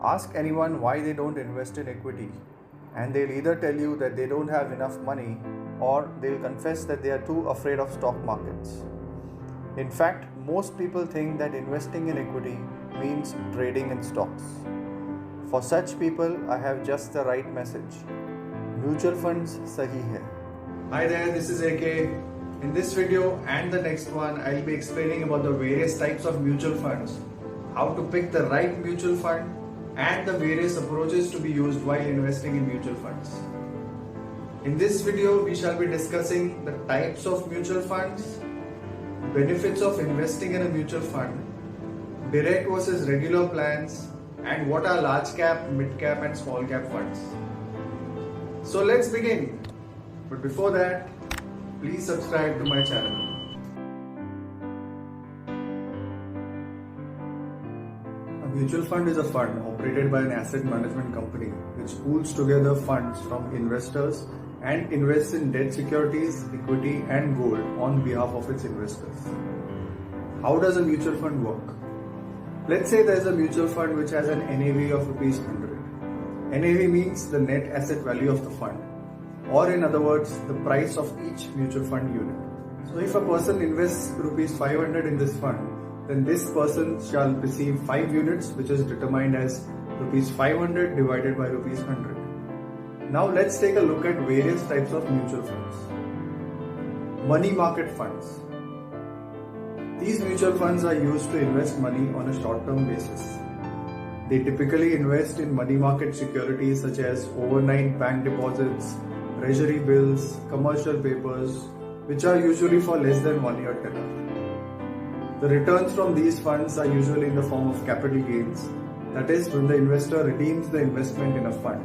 Ask anyone why they don't invest in equity, and they'll either tell you that they don't have enough money or they'll confess that they are too afraid of stock markets. In fact, most people think that investing in equity means trading in stocks. For such people, I have just the right message. Mutual funds sahi hai. Hi there, this is AK. In this video and the next one, I'll be explaining about the various types of mutual funds, how to pick the right mutual fund, and the various approaches to be used while investing in mutual funds. In this video, we shall be discussing the types of mutual funds, benefits of investing in a mutual fund, direct versus regular plans, and what are large cap, mid cap, and small cap funds. So let's begin. But before that, please subscribe to my channel. A mutual fund is a fund operated by an asset management company which pools together funds from investors and invests in debt securities, equity, and gold on behalf of its investors. How does a mutual fund work? Let's say there is a mutual fund which has an NAV of rupees 100. NAV means the net asset value of the fund, or in other words, the price of each mutual fund unit. So if a person invests rupees 500 in this fund, then this person shall receive 5 units, which is determined as rupees 500 divided by rupees 100. Now let's take a look at various types of mutual funds. Money market funds. These mutual funds are used to invest money on a short-term basis. They typically invest in money market securities such as overnight bank deposits, treasury bills, commercial papers, which are usually for less than 1 year tenor. The returns from these funds are usually in the form of capital gains, that is, when the investor redeems the investment in a fund.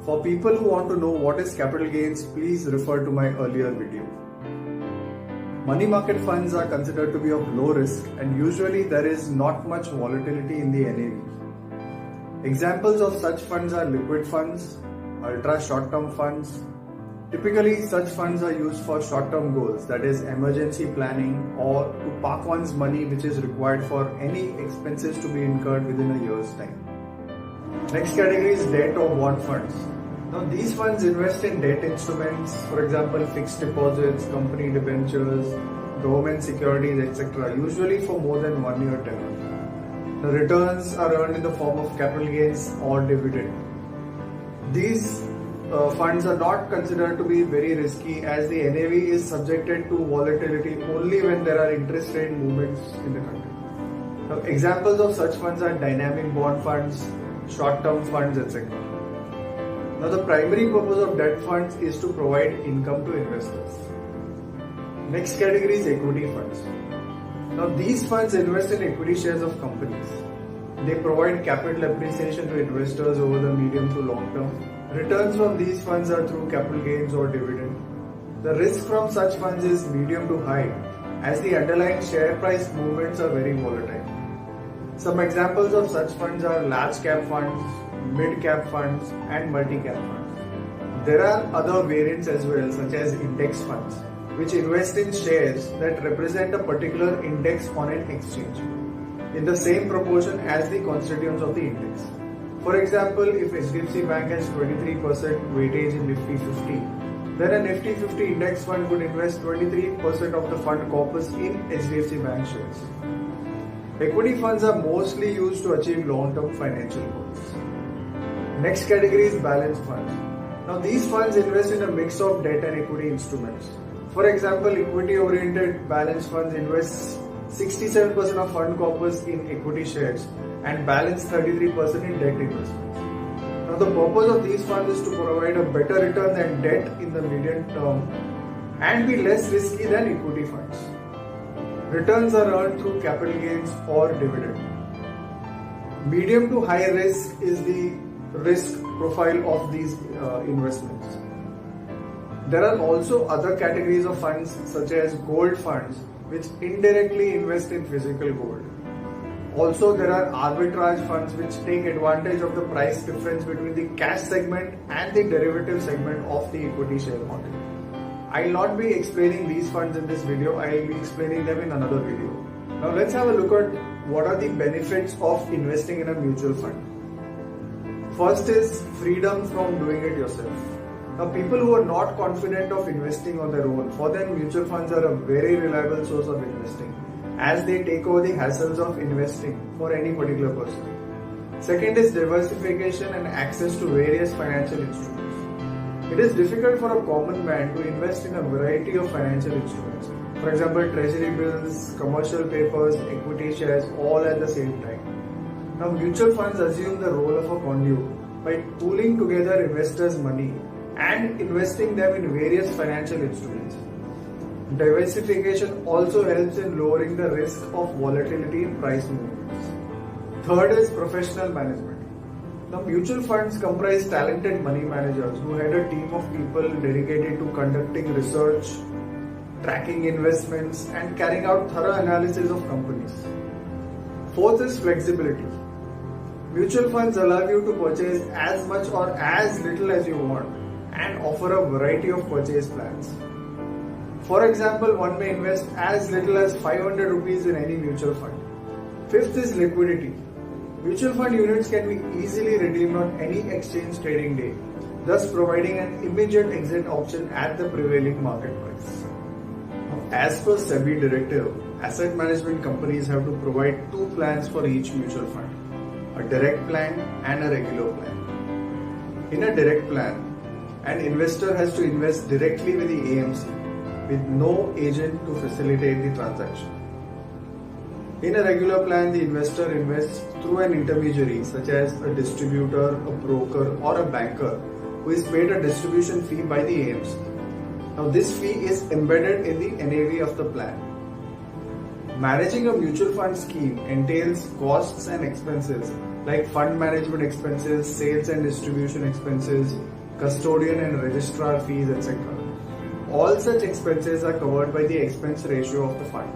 For people who want to know what is capital gains, please refer to my earlier video. Money market funds are considered to be of low risk, and usually there is not much volatility in the NAV. Examples of such funds are liquid funds, ultra short-term funds. Typically, such funds are used for short-term goals, that is emergency planning, or to park one's money which is required for any expenses to be incurred within a year's time. Next category is debt or bond funds. Now these funds invest in debt instruments, for example fixed deposits, company debentures, government securities, etc., usually for more than 1 year tenor. The returns are earned in the form of capital gains or dividend. These funds are not considered to be very risky, as the NAV is subjected to volatility only when there are interest rate movements in the country. Now, examples of such funds are dynamic bond funds, short-term funds, etc. Now the primary purpose of debt funds is to provide income to investors. Next category is equity funds. Now these funds invest in equity shares of companies. They provide capital appreciation to investors over the medium to long term. Returns from these funds are through capital gains or dividend. The risk from such funds is medium to high, as the underlying share price movements are very volatile. Some examples of such funds are large cap funds, mid cap funds, and multi cap funds. There are other variants as well, such as index funds, which invest in shares that represent a particular index on an exchange in the same proportion as the constituents of the index. For example, if HDFC Bank has 23% weightage in Nifty 50, then a Nifty 50 index fund would invest 23% of the fund corpus in HDFC Bank shares. Equity funds are mostly used to achieve long-term financial goals. Next category is balanced funds. Now these funds invest in a mix of debt and equity instruments. For example, equity-oriented balanced funds invest 67% of fund corpus in equity shares and balance 33% in debt investments. Now the purpose of these funds is to provide a better return than debt in the medium term and be less risky than equity funds. Returns are earned through capital gains or dividend. Medium to high risk is the risk profile of these investments. There are also other categories of funds such as gold funds, which indirectly invest in physical gold. Also, there are arbitrage funds which take advantage of the price difference between the cash segment and the derivative segment of the equity share market. I will not be explaining these funds in this video, I will be explaining them in another video. Now let's have a look at what are the benefits of investing in a mutual fund? First is freedom from doing it yourself. Now, people who are not confident of investing on their own, for them mutual funds are a very reliable source of investing, as they take over the hassles of investing for any particular person. Second is diversification and access to various financial instruments. It is difficult for a common man to invest in a variety of financial instruments. For example, treasury bills, commercial papers, equity shares, all at the same time. Now, mutual funds assume the role of a conduit by pooling together investors' money and investing them in various financial instruments. Diversification also helps in lowering the risk of volatility in price movements. Third is professional management. Now, mutual funds comprise talented money managers who head a team of people dedicated to conducting research, tracking investments, and carrying out thorough analysis of companies. Fourth is flexibility. Mutual funds allow you to purchase as much or as little as you want and offer a variety of purchase plans. For example, one may invest as little as 500 rupees in any mutual fund. Fifth is liquidity. Mutual fund units can be easily redeemed on any exchange trading day, thus providing an immediate exit option at the prevailing market price. As per SEBI directive, asset management companies have to provide two plans for each mutual fund, a direct plan and a regular plan. In a direct plan, an investor has to invest directly with the AMC with no agent to facilitate the transaction. In a regular plan, the investor invests through an intermediary such as a distributor, a broker, or a banker who is paid a distribution fee by the AMC. Now, this fee is embedded in the NAV of the plan. Managing a mutual fund scheme entails costs and expenses like fund management expenses, sales and distribution expenses, custodian and registrar fees, etc. All such expenses are covered by the expense ratio of the fund.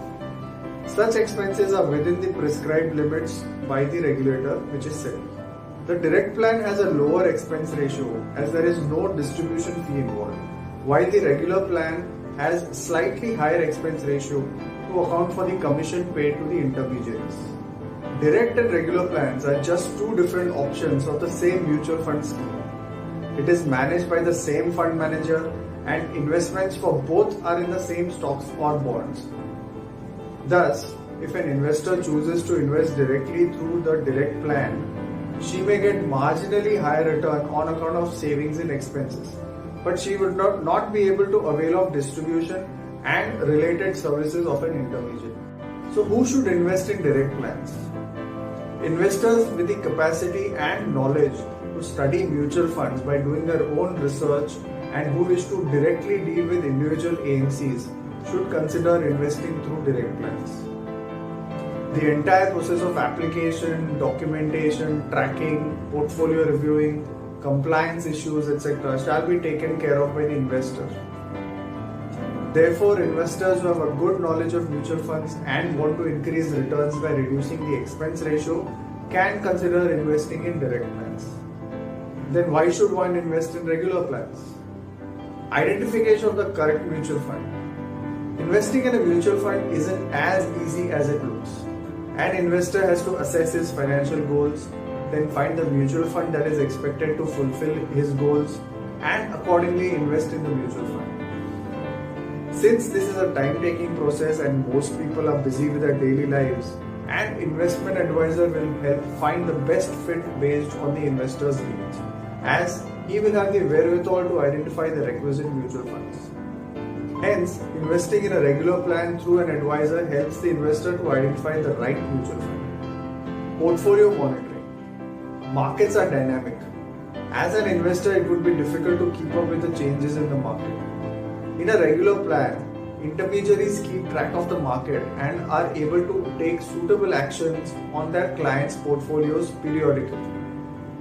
Such expenses are within the prescribed limits by the regulator, which is SEBI. The direct plan has a lower expense ratio as there is no distribution fee involved, while the regular plan has slightly higher expense ratio to account for the commission paid to the intermediaries. Direct and regular plans are just two different options of the same mutual fund scheme. It is managed by the same fund manager and investments for both are in the same stocks or bonds. Thus, if an investor chooses to invest directly through the direct plan, she may get marginally higher return on account of savings in expenses, but she would not be able to avail of distribution and related services of an intermediary. So who should invest in direct plans? Investors with the capacity and knowledge to study mutual funds by doing their own research and who wish to directly deal with individual AMCs should consider investing through direct plans. The entire process of application, documentation, tracking, portfolio reviewing, compliance issues, etc. shall be taken care of by the investor. Therefore, investors who have a good knowledge of mutual funds and want to increase returns by reducing the expense ratio can consider investing in direct plans. Then why should one invest in regular plans? Identification of the correct mutual fund. Investing in a mutual fund isn't as easy as it looks. An investor has to assess his financial goals, then find the mutual fund that is expected to fulfill his goals and accordingly invest in the mutual fund. Since this is a time-taking process and most people are busy with their daily lives, an investment advisor will help find the best fit based on the investor's needs, as he will have the wherewithal to identify the requisite mutual funds. Hence, investing in a regular plan through an advisor helps the investor to identify the right mutual fund. Portfolio monitoring. Markets are dynamic. As an investor, it would be difficult to keep up with the changes in the market. In a regular plan, intermediaries keep track of the market and are able to take suitable actions on their clients' portfolios periodically.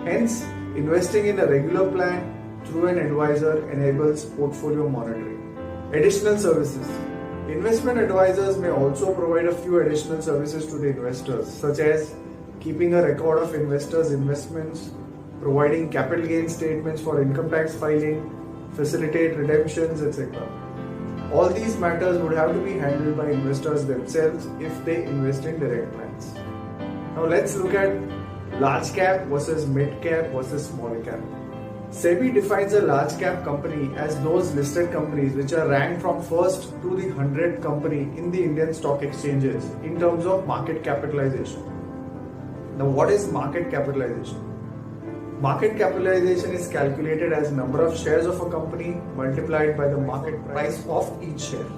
Hence, investing in a regular plan through an advisor enables portfolio monitoring. Additional services. Investment advisors may also provide a few additional services to the investors, such as keeping a record of investors' investments, providing capital gain statements for income tax filing, facilitate redemptions, etc. All these matters would have to be handled by investors themselves if they invest in direct plans. Now let's look at large cap versus mid cap versus small cap. SEBI defines a large cap company as those listed companies which are ranked from first to the 100th company in the Indian stock exchanges in terms of market capitalization. Now, what is market capitalization? Market capitalization is calculated as number of shares of a company multiplied by the market price of each share.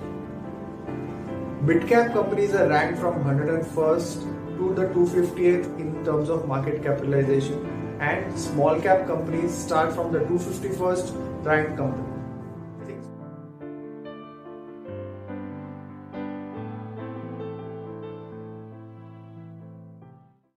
Mid cap companies are ranked from 101st to the 258th in terms of market capitalization, and small cap companies start from the 251st ranked company.